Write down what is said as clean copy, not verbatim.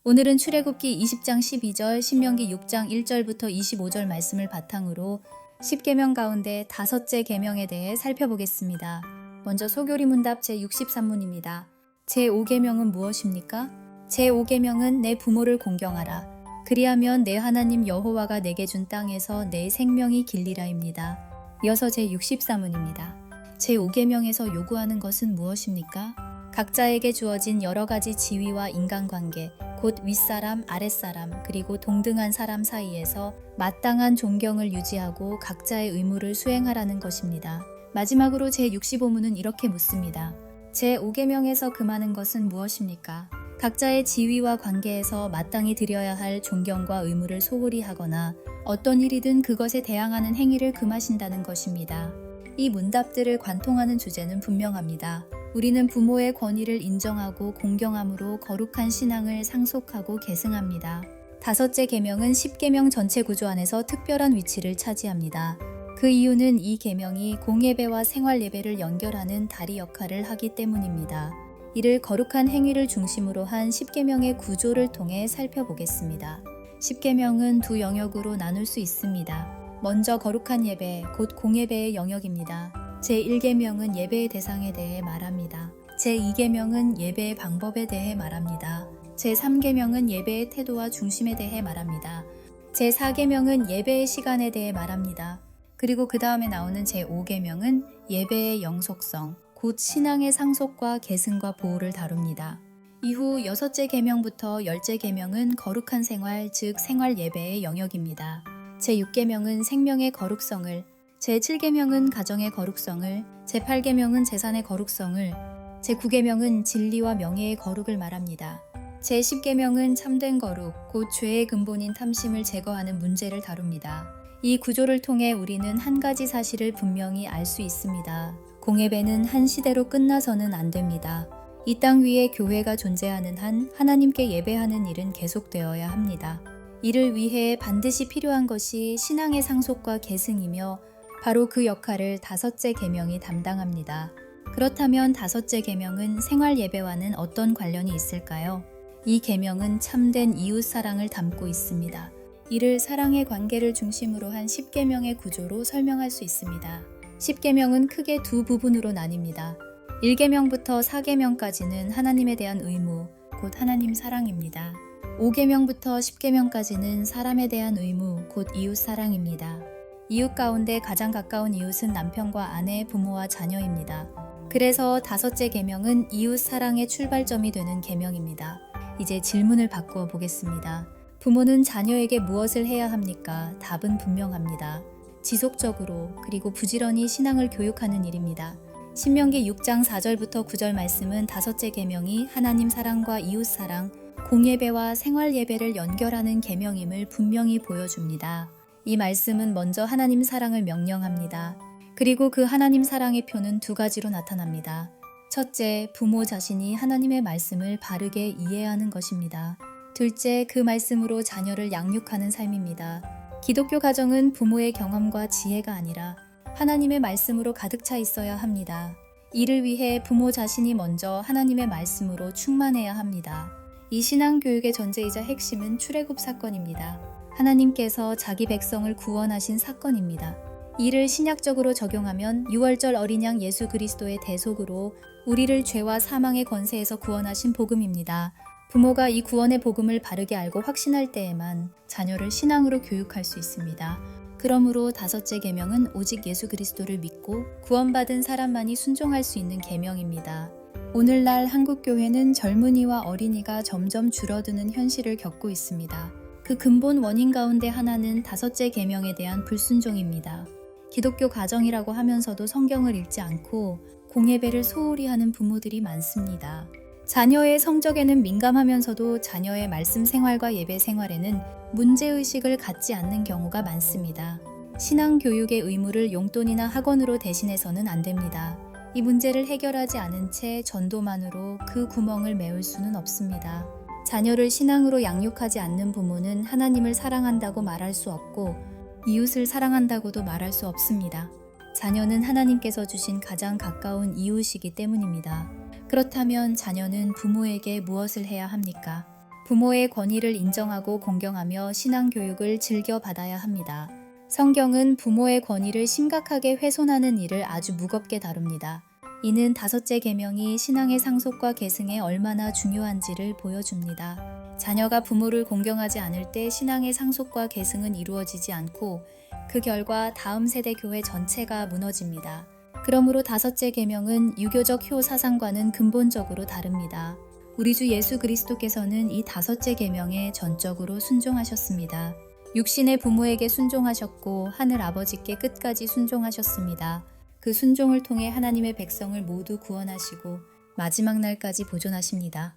오늘은 출애굽기 20장 12절, 신명기 6장 1절부터 25절 말씀을 바탕으로 10계명 가운데 다섯째 계명에 대해 살펴보겠습니다. 먼저 소교리 문답 제63문입니다. 제5계명은 무엇입니까? 제5계명은 내 부모를 공경하라. 그리하면 내 하나님 여호와가 내게 준 땅에서 내 생명이 길리라입니다. 이어서 제64문입니다. 제5계명에서 요구하는 것은 무엇입니까? 각자에게 주어진 여러 가지 지위와 인간관계, 곧 윗사람, 아랫사람, 그리고 동등한 사람 사이에서 마땅한 존경을 유지하고 각자의 의무를 수행하라는 것입니다. 마지막으로 제65문은 이렇게 묻습니다. 제5계명에서 금하는 것은 무엇입니까? 각자의 지위와 관계에서 마땅히 드려야 할 존경과 의무를 소홀히 하거나 어떤 일이든 그것에 대항하는 행위를 금하신다는 것입니다. 이 문답들을 관통하는 주제는 분명합니다. 우리는 부모의 권위를 인정하고 공경함으로 거룩한 신앙을 상속하고 계승합니다. 다섯째 계명은 10계명 전체 구조 안에서 특별한 위치를 차지합니다. 그 이유는 이 계명이 공예배와 생활예배를 연결하는 다리 역할을 하기 때문입니다. 이를 거룩한 행위를 중심으로 한 10계명의 구조를 통해 살펴보겠습니다. 10계명은 두 영역으로 나눌 수 있습니다. 먼저 거룩한 예배, 곧 공예배의 영역입니다. 제1계명은 예배의 대상에 대해 말합니다. 제2계명은 예배의 방법에 대해 말합니다. 제3계명은 예배의 태도와 중심에 대해 말합니다. 제4계명은 예배의 시간에 대해 말합니다. 그리고 그 다음에 나오는 제5계명은 예배의 영속성, 곧 신앙의 상속과 계승과 보호를 다룹니다. 이후 6째 계명부터 10째 계명은 거룩한 생활, 즉 생활 예배의 영역입니다. 제6계명은 생명의 거룩성을, 제7계명은 가정의 거룩성을, 제8계명은 재산의 거룩성을, 제9계명은 진리와 명예의 거룩을 말합니다. 제10계명은 참된 거룩, 곧 죄의 근본인 탐심을 제거하는 문제를 다룹니다. 이 구조를 통해 우리는 한 가지 사실을 분명히 알 수 있습니다. 공예배는 한 시대로 끝나서는 안 됩니다. 이 땅 위에 교회가 존재하는 한 하나님께 예배하는 일은 계속되어야 합니다. 이를 위해 반드시 필요한 것이 신앙의 상속과 계승이며 바로 그 역할을 다섯째 계명이 담당합니다. 그렇다면 다섯째 계명은 생활 예배와는 어떤 관련이 있을까요? 이 계명은 참된 이웃 사랑을 담고 있습니다. 이를 사랑의 관계를 중심으로 한 10계명의 구조로 설명할 수 있습니다. 10계명은 크게 두 부분으로 나뉩니다. 1계명부터 4계명까지는 하나님에 대한 의무, 곧 하나님 사랑입니다. 5계명부터 10계명까지는 사람에 대한 의무, 곧 이웃 사랑입니다. 이웃 가운데 가장 가까운 이웃은 남편과 아내, 부모와 자녀입니다. 그래서 다섯째 계명은 이웃 사랑의 출발점이 되는 계명입니다. 이제 질문을 바꾸어 보겠습니다. 부모는 자녀에게 무엇을 해야 합니까? 답은 분명합니다. 지속적으로 그리고 부지런히 신앙을 교육하는 일입니다. 신명기 6장 4절부터 9절 말씀은 다섯째 계명이 하나님 사랑과 이웃 사랑, 공예배와 생활 예배를 연결하는 계명임을 분명히 보여줍니다. 이 말씀은 먼저 하나님 사랑을 명령합니다. 그리고 그 하나님 사랑의 표는 두 가지로 나타납니다. 첫째, 부모 자신이 하나님의 말씀을 바르게 이해하는 것입니다. 둘째, 그 말씀으로 자녀를 양육하는 삶입니다. 기독교 가정은 부모의 경험과 지혜가 아니라 하나님의 말씀으로 가득 차 있어야 합니다. 이를 위해 부모 자신이 먼저 하나님의 말씀으로 충만해야 합니다. 이 신앙교육의 전제이자 핵심은 출애굽 사건입니다. 하나님께서 자기 백성을 구원하신 사건입니다. 이를 신약적으로 적용하면 6월절 어린 양 예수 그리스도의 대속으로 우리를 죄와 사망의 권세에서 구원하신 복음입니다. 부모가 이 구원의 복음을 바르게 알고 확신할 때에만 자녀를 신앙으로 교육할 수 있습니다. 그러므로 다섯째 계명은 오직 예수 그리스도를 믿고 구원받은 사람만이 순종할 수 있는 계명입니다. 오늘날 한국교회는 젊은이와 어린이가 점점 줄어드는 현실을 겪고 있습니다. 그 근본 원인 가운데 하나는 다섯째 계명에 대한 불순종입니다. 기독교 가정이라고 하면서도 성경을 읽지 않고 공예배를 소홀히 하는 부모들이 많습니다. 자녀의 성적에는 민감하면서도 자녀의 말씀 생활과 예배 생활에는 문제의식을 갖지 않는 경우가 많습니다. 신앙교육의 의무를 용돈이나 학원으로 대신해서는 안 됩니다. 이 문제를 해결하지 않은 채 전도만으로 그 구멍을 메울 수는 없습니다. 자녀를 신앙으로 양육하지 않는 부모는 하나님을 사랑한다고 말할 수 없고 이웃을 사랑한다고도 말할 수 없습니다. 자녀는 하나님께서 주신 가장 가까운 이웃이기 때문입니다. 그렇다면 자녀는 부모에게 무엇을 해야 합니까? 부모의 권위를 인정하고 공경하며 신앙 교육을 즐겨 받아야 합니다. 성경은 부모의 권위를 심각하게 훼손하는 일을 아주 무겁게 다룹니다. 이는 다섯째 계명이 신앙의 상속과 계승에 얼마나 중요한지를 보여줍니다. 자녀가 부모를 공경하지 않을 때 신앙의 상속과 계승은 이루어지지 않고 그 결과 다음 세대 교회 전체가 무너집니다. 그러므로 다섯째 계명은 유교적 효 사상과는 근본적으로 다릅니다. 우리 주 예수 그리스도께서는 이 다섯째 계명에 전적으로 순종하셨습니다. 육신의 부모에게 순종하셨고 하늘 아버지께 끝까지 순종하셨습니다. 그 순종을 통해 하나님의 백성을 모두 구원하시고 마지막 날까지 보존하십니다.